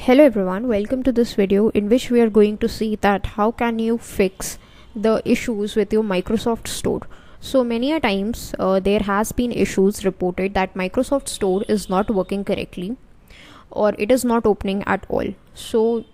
Hello everyone, welcome to this video in which we are going to see that how can you fix the issues with your Microsoft Store. So many a times there has been issues reported that Microsoft Store is not working correctly or it is not opening at all. So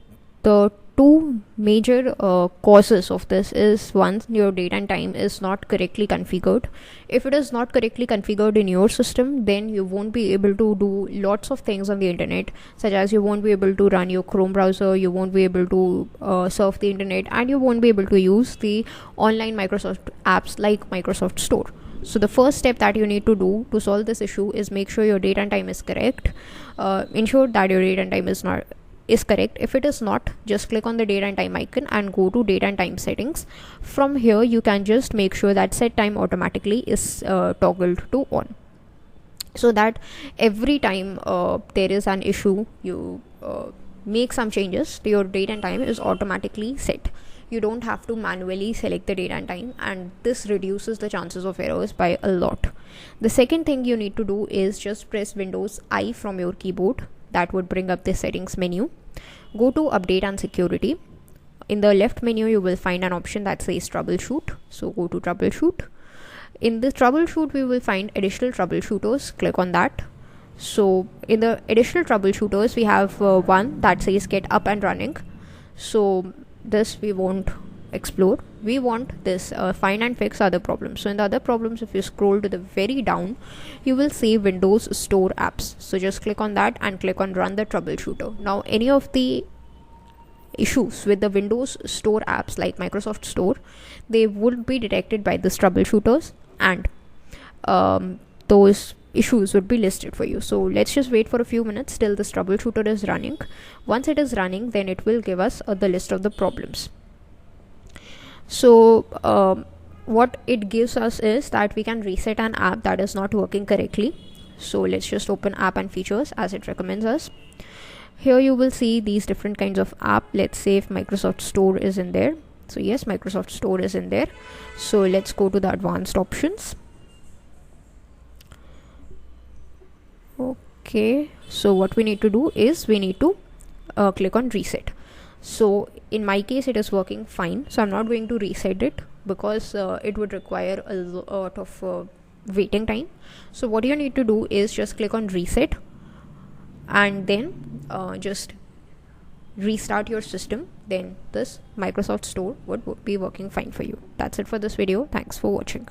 the two major causes of this is one, your date and time is not correctly configured. If it is not correctly configured in your system, then you won't be able to do lots of things on the internet, such as you won't be able to run your Chrome browser, you won't be able to surf the internet, and you won't be able to use the online Microsoft apps like Microsoft Store. So the first step that you need to do to solve this issue is make sure your date and time is correct. Ensure that your date and time is correct. If it is not, just click on the date and time icon and go to date and time settings. From here you can just make sure that set time automatically is toggled to on, so that every time there is an issue, you make some changes to your date and time is automatically set. You don't have to manually select the date and time, and this reduces the chances of errors by a lot. The second thing you need to do is just press Windows I from your keyboard. That would bring up the settings menu. Go to update and security. In the left menu you will find an option that says troubleshoot, so go to troubleshoot. In the troubleshoot we will find additional troubleshooters. Click on that. So in the additional troubleshooters we have one that says get up and running, so this we won't explore. We want this find and fix other problems. So in the other problems, if you scroll to the very down, you will see Windows Store apps. So just click on that and click on run the troubleshooter. Now any of the issues with the Windows Store apps like Microsoft Store, they would be detected by this troubleshooters, and those issues would be listed for you. So let's just wait for a few minutes till this troubleshooter is running. Once it is running, then it will give us the list of the problems. So what it gives us is that we can reset an app that is not working correctly. So let's just open app and features as it recommends us. Here you will see these different kinds of app. Let's say if Microsoft Store is in there. So yes, Microsoft Store is in there. So let's go to the advanced options. Okay, so what we need to do is we need to click on reset. So in my case it is working fine, so I'm not going to reset it because it would require a lot of waiting time. So what you need to do is just click on reset and then just restart your system. Then this Microsoft Store would be working fine for you. That's it for this video. Thanks for watching.